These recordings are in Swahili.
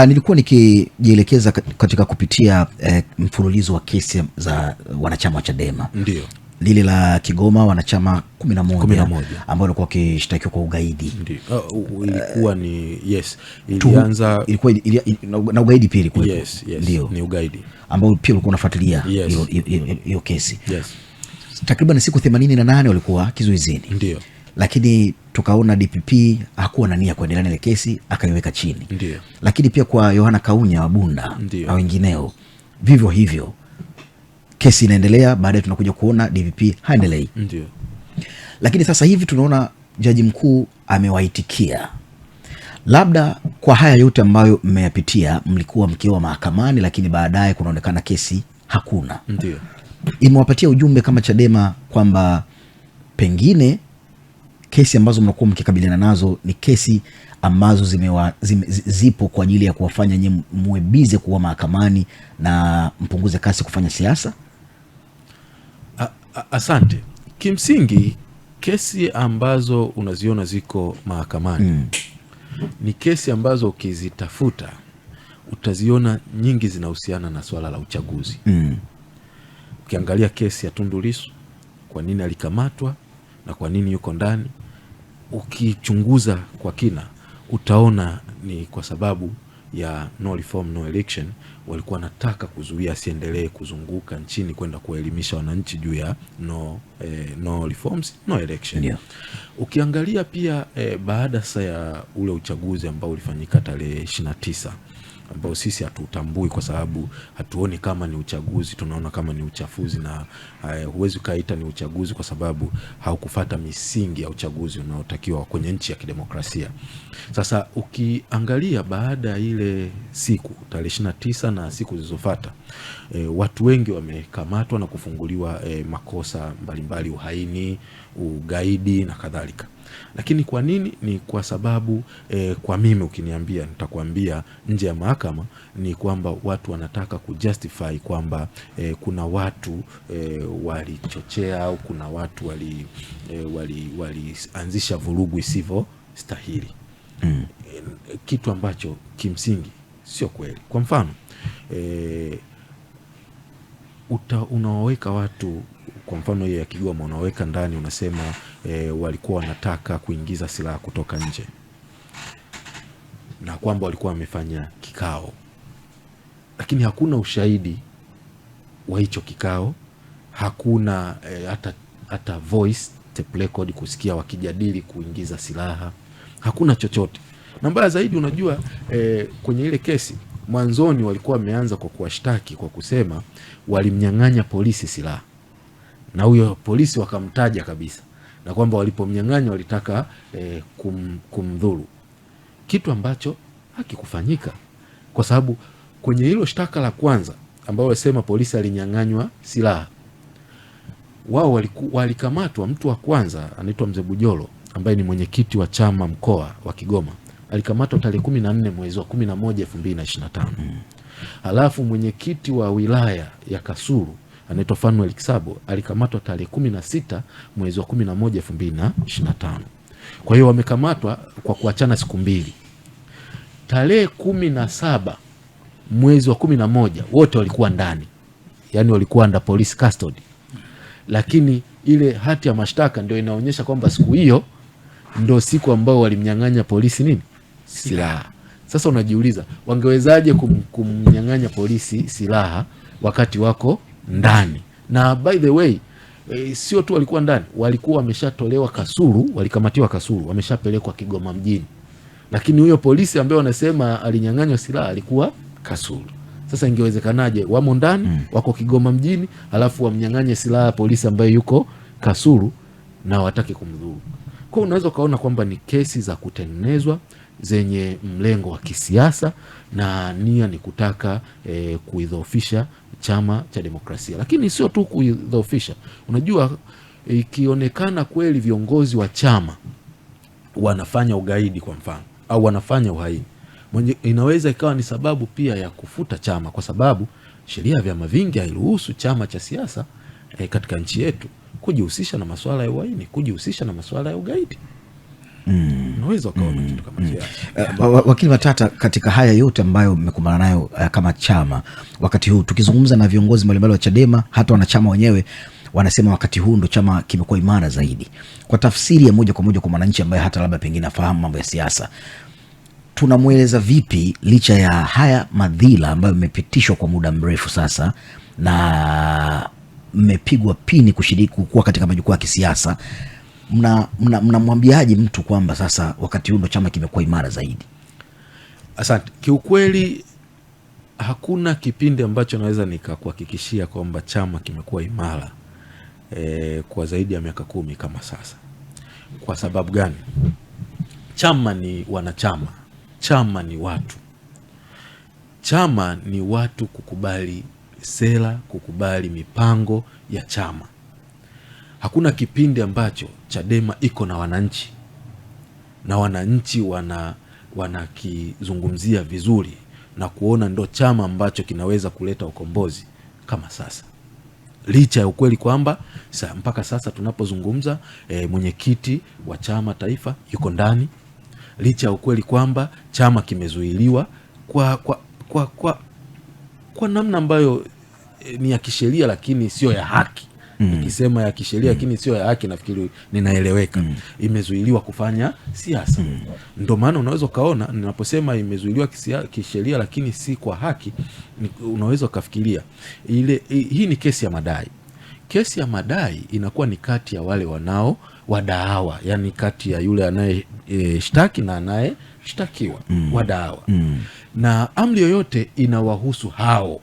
Nilikuwa nikijielekeza katika kupitia mfululizo wa kesi za wanachama wa Chadema. Ndio. Lile la Kigoma wanachama 11 ambao walikuwa wakishtakiwa kwa ugaidi. Ndio. Ilikuwa ni ilianza ilikuwa na ugaidi pia ilikuwa. Yes. Ndio. Ni ugaidi ambao pia ulikuwa unafuatilia hiyo kesi. Yes. Takriban siku 88 walikuwa kizuizini. Ndio. Lakini tukaona DPP hakuwa na nia kuendelea na ile kesi, akaiweka chini. Ndio. Lakini pia kwa Yohana Kaunya wa Bunda na wengineo vivyo hivyo, kesi inaendelea. Baadaye tunakuja kuona DPP haendelei. Ndio. Lakini sasa hivi tunaona jaji mkuu amewaitikia. Labda kwa haya yote ambayo mmeyapitia, mlikuwa mkiwa mahakamani, lakini baadaye kunaonekana kesi hakuna. Ndio. Imewapatia ujumbe kama Chadema kwamba pengine kesi ambazo mnakuwa mkikabiliana nazo ni kesi ambazo zipo kwa ajili ya kuwafanya nyinyi muwe bize kuwa mahakamani na mpunguze kasi kufanya siasa? Asante. Kimsingi kesi ambazo unaziona ziko mahakamani ni kesi ambazo ukizitafuta utaziona nyingi zinahusiana na swala la uchaguzi. Ukiangalia kesi ya Tundu Lissu, kwa nini alikamatwa na kwa nini yuko ndani, ukichunguza kwa kina utaona ni kwa sababu ya no reform no election. Walikuwa nataka kuzuia asiendelee kuzunguka nchini kwenda kuelimisha wananchi juu ya no reforms no election. Yeah. Ukiangalia pia baada sasa ya ule uchaguzi ambao ulifanyika tarehe 29 ambao sisi hatutambui kwa sababu hatuoni kama ni uchaguzi, tunaona kama ni uchafuzi, na huwezi kaita ni uchaguzi kwa sababu haukufuata misingi ya uchaguzi unaotakiwa kwenye nchi ya kidemokrasia. Sasa ukiangalia baada ya ile siku tarehe 29 na siku zilizofuata, watu wengi wamekamatwa na kufunguliwa makosa mbalimbali, uhaini, ugaidi na kadhalika. Lakini kwa nini? Ni kwa sababu kwa mimi ukiniambia, nitakwambia nje ya mahakama, ni kwamba watu wanataka kujustify kwamba kuna watu walichochea au kuna watu walianzisha vurugu isivyo stahili. Kitu ambacho kimsingi sio kweli. Kwa mfano unaweka watu, kwa mfano ya Kigoma, unaweka ndani, unasema walikuwa wanataka kuingiza silaha kutoka nje na kwamba walikuwa wamefanya kikao, lakini hakuna ushahidi wa hicho kikao, hakuna hata voice tape record kusikia wakijadili kuingiza silaha, hakuna chochote. Na mbaya zaidi, unajua kwenye ile kesi mwanzoni walikuwa wameanza kwa kuwashtaki kwa kusema walimnyang'anya polisi silaha, na huyo polisi wakamtaja kabisa, na kwamba walipomnyang'anya walitaka kumdhuru, kitu ambacho hakikufanyika. Kwa sababu kwenye hilo shtaka la kwanza ambao wasema polisi alinyang'anywa silaha, wao walikamatwa. Mtu wa kwanza anaitwa Mzee Bujolo ambaye ni mwenyekiti wa chama mkoa wa Kigoma, alikamatwa tarehe 14 mwezi wa 11 2025. Halafu mwenyekiti wa wilaya ya Kasulu anaitwa Fanuel Kisabo alikamatwa tarehe 16 mwezi wa 11 2025. Kwa hiyo wamekamatwa kwa kuachana siku mbili. Tarehe 17 mwezi wa 11 wote walikuwa ndani, yani walikuwa under police custody, lakini ile hati ya mashtaka ndio inaonyesha kwamba siku hiyo ndio siku ambao walimnyang'anya polisi nini? Silaha. Sasa unajiuliza wangewezaje kumnyang'anya polisi silaha wakati wako ndani? Na by the way, sio tu walikuwa ndani, walikuwa wameshatolewa Kasulu, walikamatiwa Kasulu, wameshapelekwa Kigoma mjini. Lakini huyo polisi ambaye wanasema alinyang'anywa silaha alikuwa Kasulu. Sasa ingewezekanaje wamo ndani, wako Kigoma mjini, alafu wamnyang'anye silaha polisi ambaye yuko Kasulu na watake kumdhuru? Kwa unaweza kaona kwamba ni kesi za kutengenezwa zenye mlengo wa kisiasa na nia ni kutaka kuidhoofisha chama cha demokrasia. Lakini sio tu kuidhoofisha. Unajua, ikionekana kweli viongozi wa chama wanafanya ugaidi kwa mfano au wanafanya uhaini, inaweza ikawa ni sababu pia ya kufuta chama, kwa sababu sheria ya vyama vingi hairuhusu chama cha siasa katika nchi yetu kujihusisha na masuala ya uhaini, kujihusisha na masuala ya ugaidi. unaweza ukaona kitu kama hicho. Wakili Matata, katika haya yote ambayo mmekumbana nayo kama chama wakati huu, tukizungumza na viongozi mbalimbali wa Chadema, hata wanachama wenyewe wanasema wakati huu ndo chama kimekuwa imara zaidi. Kwa tafsiri ya moja kwa moja kwa mwananchi ambaye hata labda pengine afahamu mambo ya siasa, tunamweleza vipi licha ya haya madhila ambayo mmepitishwa kwa muda mrefu sasa na mmepigwa pini kushiriki kuwa katika majukwaa ya kisiasa, mnamwambiaje mtu kwamba sasa wakati huu ndo chama kimekuwa imara zaidi? Asante. Kiukweli hakuna kipindi ambacho naweza nikakuhakikishia kwamba chama kimekuwa imara kwa zaidi ya miaka 10 kama sasa. Kwa sababu gani? Chama ni wanachama, chama ni watu, chama ni watu kukubali sera, kukubali mipango ya chama. Hakuna kipindi ambacho Chadema iko na wananchi na wananchi wanakizungumzia vizuri na kuona ndo chama ambacho kinaweza kuleta ukombozi kama sasa. Licha ya ukweli kwamba mpaka sasa tunapozungumza mwenyekiti wa chama taifa yuko ndani. Licha ya ukweli kwamba chama kimezuiliwa kwa namna ambayo ni ya kisheria lakini sio ya haki. Nikisema ya kisheria lakini sio ya haki, nafikiri ninaeleweka. Imezuiliwa kufanya siasa. Ndio maana unaweza kaona ninaposema imezuiliwa kisheria lakini si kwa haki, unaweza kufikiria hii ni kesi ya madai. Kesi ya madai inakuwa ni kati ya wale wanao wadaawa, yani kati ya yule anayeshtaki na anayeshtakiwa, wadaawa. Na amri yoyote inawahusu hao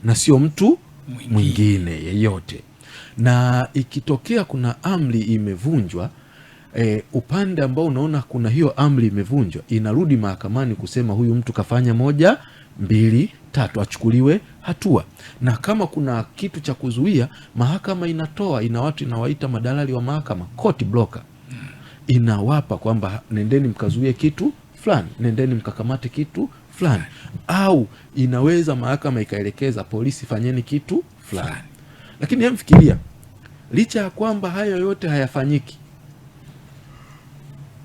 na sio mtu mwingine yeyote. Na ikitokea kuna amri imevunjwa, upande ambao unaona kuna hiyo amri imevunjwa inarudi mahakamani kusema huyu mtu kafanya 1, 2, 3, achukuliwe hatua. Na kama kuna kitu cha kuzuia, mahakama ina watu inawaita madalali wa mahakama, court blocker. Inawapa kwamba nendeni mkazuie kitu fulani, nendeni mkakamate kitu fulani, au inaweza mahakama ikaelekeza polisi fanyeni kitu fulani. Lakini hemfikiria, licha ya kwamba hayo yote hayafanyiki,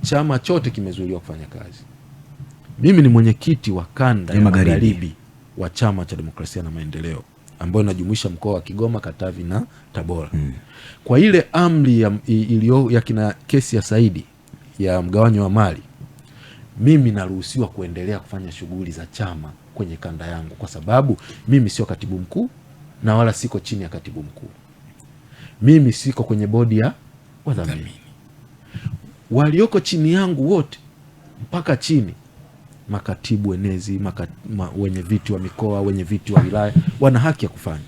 chama chote kimezuiliwa kufanya kazi. Mimi ni mwenyekiti wa kanda ya magharibi wa Chama cha Demokrasia na Maendeleo, ambayo inajumuisha mkoa wa Kigoma, Katavi na Tabora. Kwa ile amri ya kina kesi ya Saidi ya mgawanyo wa mali, mimi naruhusiwa kuendelea kufanya shughuli za chama kwenye kanda yangu, kwa sababu mimi sio katibu mkuu na wala siko chini ya katibu mkuu. Mimi siko kwenye bodi ya wadhamini. Walioko chini yangu wote mpaka chini, makatibu enezi, wenye viti wa mikoa, wenye viti wa wilaya, wana haki ya kufanya.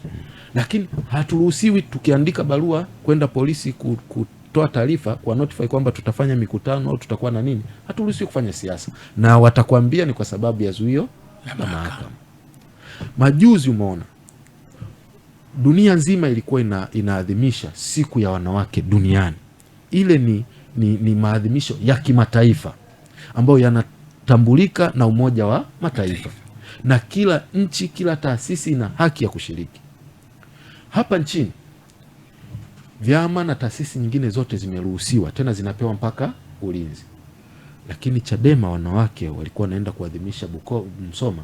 Lakini haturuhusiwi tukiandika barua kwenda polisi kutoa taarifa, kwa notify kwamba tutafanya mikutano au tutakuwa na nini, haturuhusiwi kufanya siasa. Na watakwambia ni kwa sababu ya zuio la mahakama. Majuzi umeona dunia nzima ilikuwa inaadhimisha siku ya wanawake duniani. Ile ni maadhimisho ya kimataifa ambayo yanatambulika na Umoja wa Mataifa, na kila nchi, kila taasisi ina haki ya kushiriki. Hapa nchini vyama na taasisi nyingine zote zimeruhusiwa, tena zinapewa mpaka ulinzi. Lakini Chadema wanawake walikuwa wanaenda kuadhimisha Msoma,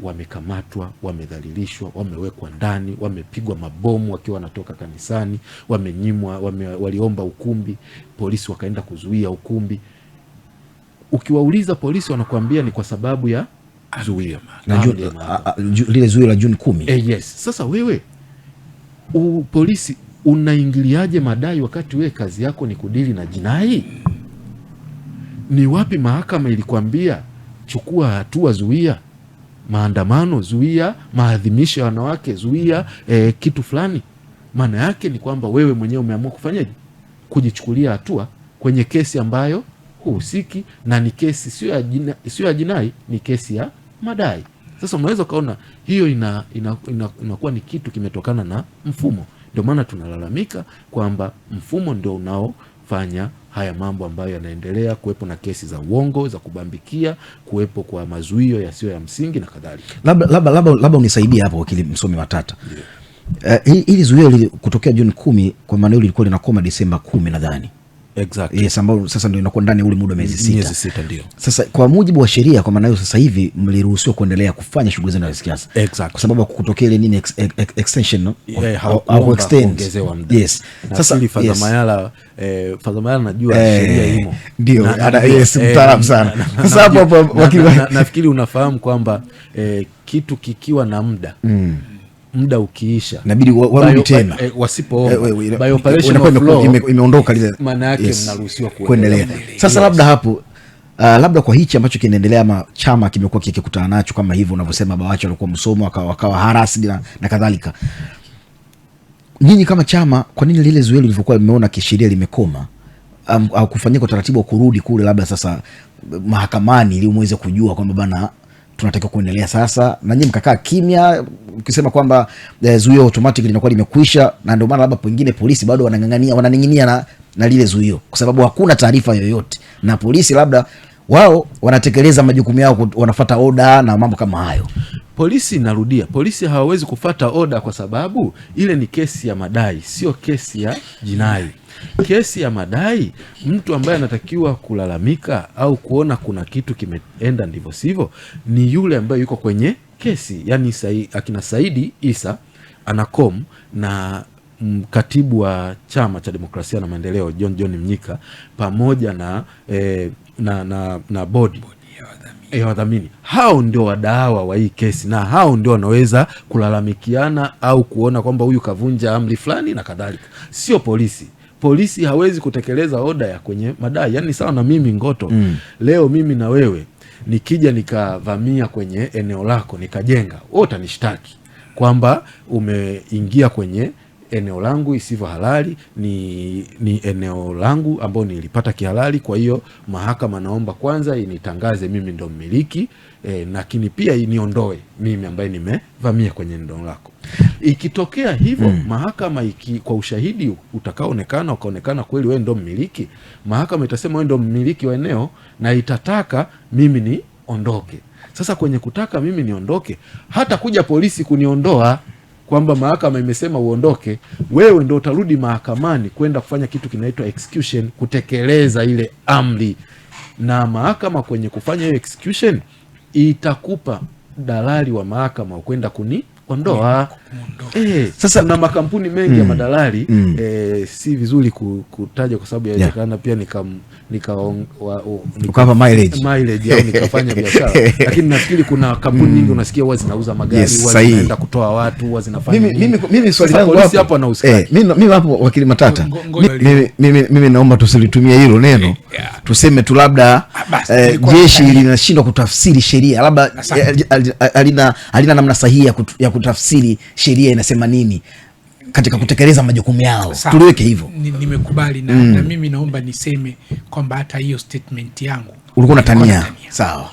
wamekamatwa, wamedhalilishwa, wamewekwa ndani, wamepigwa mabomu wakiwa wanatoka kanisani, wamenyimwa, waliomba ukumbi, polisi wakaenda kuzuia ukumbi. Ukiwauliza polisi wanakuambia ni kwa sababu ya zuio. Lile zuio la Juni 10. Yes. Sasa wewe polisi unaingiliaje madai wakati wewe kazi yako ni kudili na jinai? Ni wapi mahakama ilikwambia chukua hatua, zuia maandamano, zuia maadhimisho ya wanawake, zuia kitu fulani? Maana yake ni kwamba wewe mwenyewe umeamua kufanyaje? Kujichukulia hatua kwenye kesi ambayo husiki, na ni kesi sio ya jinai, ni kesi ya madai. Sasa unaweza kaona hiyo inakuwa ni kitu kimetokana na mfumo. Ndio maana tunalalamika kwamba mfumo ndio unaofanya haya mambo ambayo yanaendelea, kuwepo na kesi za uongo, za kubambikia, kuwepo kwa mazuio yasiyo ya msingi na kadhalika. Labda unisaidie hapo, wakili msomi Matata. Hili zuio kutokea Juni 10 kwa maana lilikuwa linakoma Disemba 10 nadhani. Exactly. Yes, ambao sasa ndio inakuwa ndani ule muda wa miezi 6 ndio. Sasa kwa mujibu wa sheria, kwa maana hiyo sasa hivi mliruhusiwa kuendelea kufanya shughuli zenu za kisiasa. Exactly. Kwa sababu kutokea ile nini extension no? Au kuongezewa muda. Yes. Sasa Fadha Mayala najua sheria imo. Ndio, yes, mtaalamu sana. Sasa hapo nafikiri unafahamu kwamba kitu kikiwa na muda muda ukiisha inabidi warudi tena, wasipoomba by operation of law imeondoka ile, maana yake mnaruhusiwa kuendelea. Sasa labda hapo labda kwa hichi ambacho kinaendelea, ama chama kimekuwa kikikutana nacho kama hivyo unavyosema, Bawacha walikuwa msomo wakawa harassed na kadhalika, nyinyi kama chama, kwa nini lile zuio lilivyokuwa limeona kisheria limekoma au kufanyika utaratibu wa kurudi kule labda sasa mahakamani ili muweze kujua kwamba bana tunatakiwa kuendelea sasa, na nyinyi mkakaa kimya ukisema kwamba zuio automatic linakuwa limekwisha, na ndio maana labda pengine polisi bado wananing'inia na lile zuio kwa sababu hakuna taarifa yoyote, na polisi labda wao wanatekeleza majukumu yao, wanafuata oda na mambo kama hayo. Polisi, narudia, polisi hawawezi kufuata oda kwa sababu ile ni kesi ya madai, sio kesi ya jinai. Kesi ya madai, mtu ambaye anatakiwa kulalamika au kuona kuna kitu kimeenda ndivyo sivyo ni yule ambaye yuko kwenye kesi, yani akina Saidi Isa Anacom na katibu wa Chama cha Demokrasia na Maendeleo John Mnyika pamoja na bodi ya wadhamini. Hao ndio wadawa wa hii kesi, na hao ndio wanaweza kulalamikiana au kuona kwamba huyu kavunja amri fulani na kadhalika, sio polisi. Polisi hawezi kutekeleza oda ya kwenye madai. Yani sawa na mimi Ngoto, leo mimi na wewe nikija nikavamia kwenye eneo lako nikajenga, wewe utanishtaki kwamba umeingia kwenye eneo langu isivyo halali, ni eneo langu ambao nilipata kihalali, kwa hiyo mahakama naomba kwanza initangaze mimi ndo mmiliki, lakini pia iniondoe mimi ambaye nimevamia kwenye eneo lako. Ikitokea hivyo mahakama kwa ushahidi utakaoonekana ukaonekana kweli wewe ndo mmiliki, mahakama itasema wewe ndo mmiliki wa eneo na itataka mimi niondoke. Sasa kwenye kutaka mimi niondoke, hata kuja polisi kuniondoa kwamba mahakama imesema uondoke, wewe ndo utarudi mahakamani kwenda kufanya kitu kinaitwa execution, kutekeleza ile amri, na mahakama kwenye kufanya hiyo execution itakupa dalali wa mahakama kwenda kuniondoa. Sasa kuna makampuni mengi ya madalali, si vizuri kutaja kwa sababu yawezekana pia nikapa mileage au nikafanya biashara, lakini nafikiri kuna kampuni nyingi unasikia huwa zinauza magari, huwa zinaenda kutoa watu, huwa zinafanya mimi swali langu hapo na usikaji. Mimi hapo wakili Matata, mimi naomba tusilitumie hilo neno, tuseme tu labda jeshi linashindwa kutafsiri sheria, labda alina namna sahihi ya kutafsiri sheria inasema nini katika kutekeleza majukumu yao. Tuliweke hivyo. Nimekubali na mimi naomba niseme kwamba hata hiyo statement yangu ulikuwa unatania. Sawa.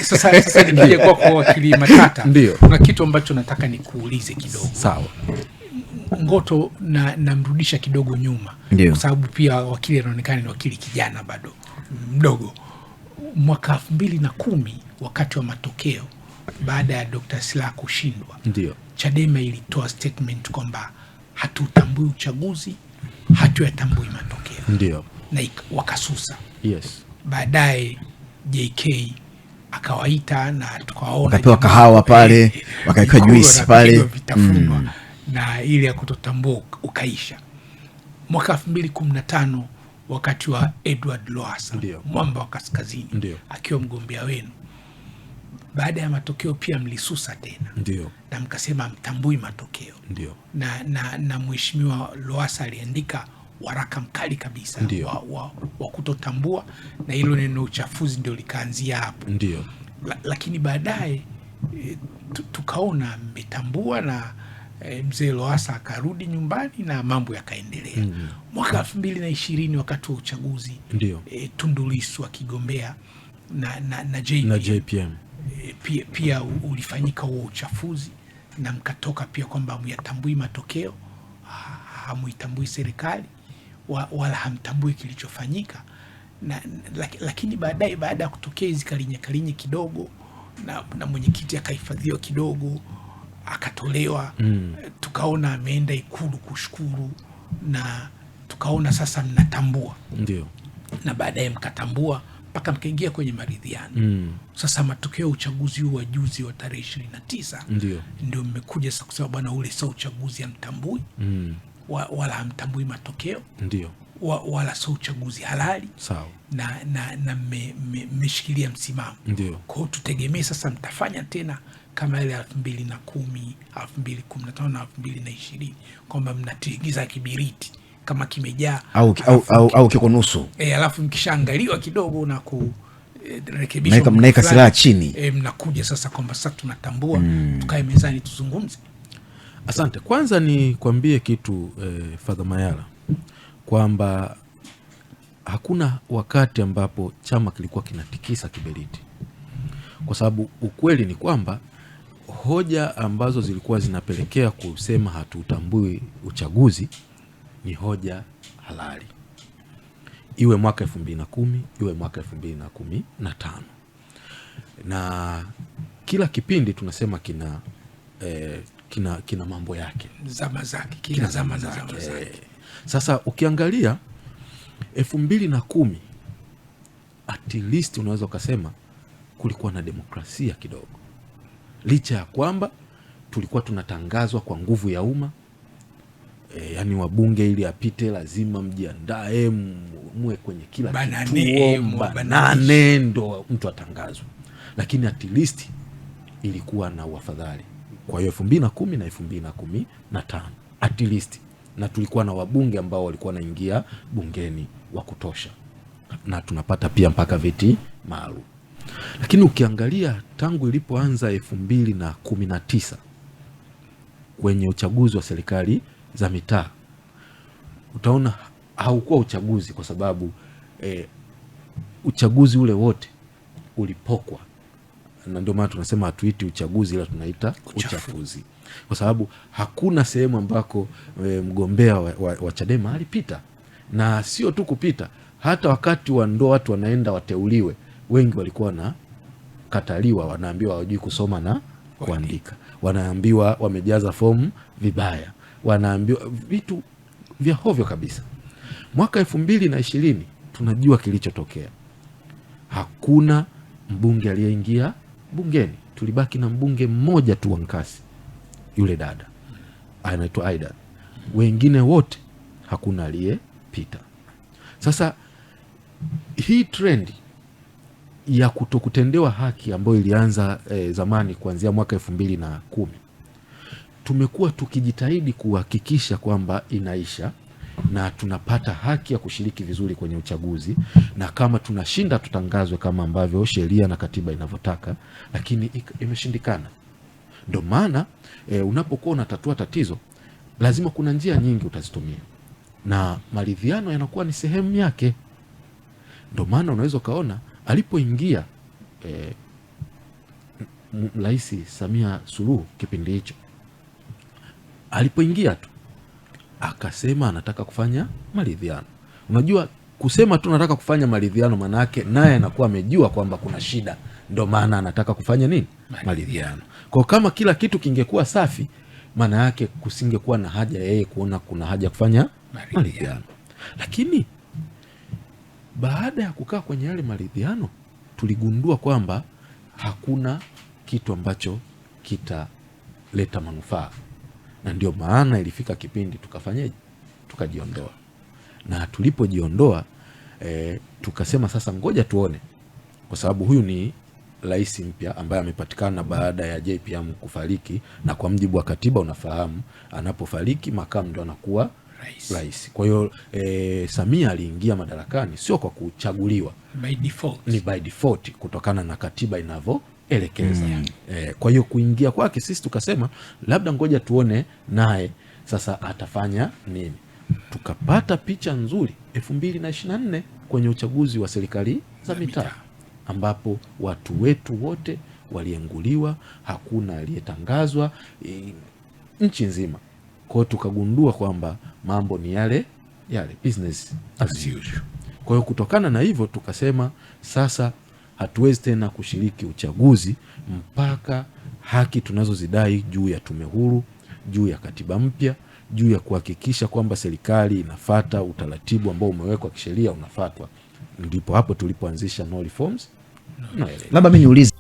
Sasa nikija kwa wakili Matata, ndio kuna kitu ambacho nataka nikuulize kidogo. Sawa. Ngoto namrudisha kidogo nyuma, kwa sababu pia wakili anaonekana ni wakili kijana bado mdogo. Mwaka 2010 wakati wa matokeo baada ya Dr. Slaa kushindwa, ndio Chadema ilitoa statement kwamba hatutambui uchaguzi, hatuyatambui matokeo. Ndio. Na wakasusa. Yes. Baadaye JK akawaita na tukawaona, wakapewa kahawa pale, wakaweka juice pale, na ile ya kutotambua ukaisha. Mwaka 2015 wakati wa Edward Lowassa, mwamba wa kaskazini, akiwa mgombea wenu, baada ya matokeo pia mlisusa tena. Ndio. Na mkasema mtambui matokeo. Ndio. Na mheshimiwa Lowassa aliandika waraka mkali kabisa wa kutotambua, na hilo neno uchafuzi ndio likaanzia hapo. Ndio. Lakini baadaye tukaona mmetambua, na mzee Lowassa akarudi nyumbani na mambo yakaendelea. Mwaka 2020 wakati wa uchaguzi, Tundu Lissu akigombea na JPM pia ulifanyika huo uchafuzi, na mkatoka pia kwamba hamyatambui matokeo, hamuitambui serikali wala hamtambui kilichofanyika. Lakini baadaye, baada ya kutokea hizi kalinye kidogo, na mwenyekiti akahifadhiwa kidogo, akatolewa, tukaona ameenda Ikulu kushukuru, na tukaona sasa mnatambua, ndio, na baadaye mkatambua mpaka mkaingia kwenye maridhiano. Sasa matokeo ya uchaguzi huu wa juzi wa tarehe 29 ndio mmekuja sasa kusema bwana, ule sio uchaguzi, hamtambui wala hamtambui matokeo, ndio, wala sio uchaguzi halali. sawa, na mmeshikilia msimamo. Kwa hiyo tutegemee sasa mtafanya tena kama ile 2010, 2015 na 2020, kwamba mnatigiza kibiriti kama kimejaa au kiko nusu, alafu mkishaangaliwa kidogo na kurekebishwa, mnaeka silaha chini, mnakuja sasa kwamba sasa tunatambua, tukae mezani tuzungumze. Asante. Kwanza ni kwambie kitu Father Mayala, kwamba hakuna wakati ambapo chama kilikuwa kinatikisa kiberiti, kwa sababu ukweli ni kwamba hoja ambazo zilikuwa zinapelekea kusema hatutambui uchaguzi ni hoja halali, iwe mwaka 2010 iwe mwaka 2015, na kila kipindi tunasema kina mambo yake, zama zake, kila zama zake. Sasa ukiangalia 2010 at least unaweza ukasema kulikuwa na demokrasia kidogo, licha ya kwamba tulikuwa tunatangazwa kwa nguvu ya umma. Yani wabunge ili apite lazima mjiandae, muwe kwenye kila kituo, banane ndo mtu atangazwa, lakini at least ilikuwa na uafadhali. Kwa hiyo 2010 na 2015 at least, na tulikuwa na wabunge ambao walikuwa naingia bungeni wa kutosha, na tunapata pia mpaka viti maalum. Lakini ukiangalia tangu ilipoanza 2019 kwenye uchaguzi wa serikali za mitaa, utaona haukuwa uchaguzi, kwa sababu uchaguzi ule wote ulipokwa, na ndio maana tunasema hatuiti uchaguzi ila tunaita uchafuzi, kwa sababu hakuna sehemu ambako mgombea wa Chadema alipita. Na sio tu kupita, hata wakati wa ndoa watu wanaenda wateuliwe, wengi walikuwa na kataliwa, wanaambiwa hawajui kusoma na kuandika, wanaambiwa wamejaza fomu vibaya, wanaambiwa vitu vya hovyo kabisa. Mwaka 2020 tunajua kilichotokea. Hakuna mbunge aliyeingia bungeni, tulibaki na mbunge mmoja tu wa Nkasi, yule dada anaitwa Aida, wengine wote hakuna aliyepita. Sasa hii trendi ya kutokutendewa haki ambayo ilianza zamani kuanzia mwaka 2010, tumekuwa tukijitahidi kuhakikisha kwamba inaisha na tunapata haki ya kushiriki vizuri kwenye uchaguzi, na kama tunashinda tutangazwe kama ambavyo sheria na katiba inavyotaka, lakini imeshindikana. Ndio maana unapokuwa unatatua tatizo lazima kuna njia nyingi utazitumia, na maridhiano yanakuwa ni sehemu yake. Ndio maana unaweza ukaona alipoingia Rais Samia Suluhu kipindi hicho, alipoingia tu akasema anataka kufanya maridhiano. Unajua kusema tu nataka kufanya maridhiano, maana yake naye anakuwa amejua kwamba kuna shida, ndio maana anataka kufanya nini? Maridhiano. Kwa kama kila kitu kingekuwa safi, maana yake kusingekuwa na haja yeye kuona kuna haja kufanya maridhiano. Lakini baada ya kukaa kwenye yale maridhiano, tuligundua kwamba hakuna kitu ambacho kitaleta manufaa, na ndio maana ilifika kipindi tukafanyaje? Tukajiondoa. Na tulipojiondoa tukasema sasa ngoja tuone, kwa sababu huyu ni rais mpya ambaye amepatikana baada ya JPM kufariki, na kwa mjibu wa katiba unafahamu anapofariki makamu ndo anakuwa rais. Kwa hiyo Samia aliingia madarakani sio kwa kuchaguliwa, by default. Ni by default kutokana na katiba inavyoelekeza. Kwa hiyo kuingia kwake sisi tukasema labda ngoja tuone naye sasa atafanya nini. Tukapata picha nzuri 2024 kwenye uchaguzi wa serikali za mitaa, ambapo watu wetu wote walienguliwa, hakuna aliyetangazwa nchi nzima. Kwa hiyo tukagundua kwamba mambo ni yale business as usual. Kwa hiyo kutokana na hivyo tukasema sasa hatuwezi tena kushiriki uchaguzi mpaka haki tunazozidai juu ya tume huru, juu ya katiba mpya juu ya kuhakikisha kwamba serikali inafata utaratibu ambao umewekwa kisheria unafatwa, ndipo hapo tulipoanzisha no reforms no election. Labda mimi niulize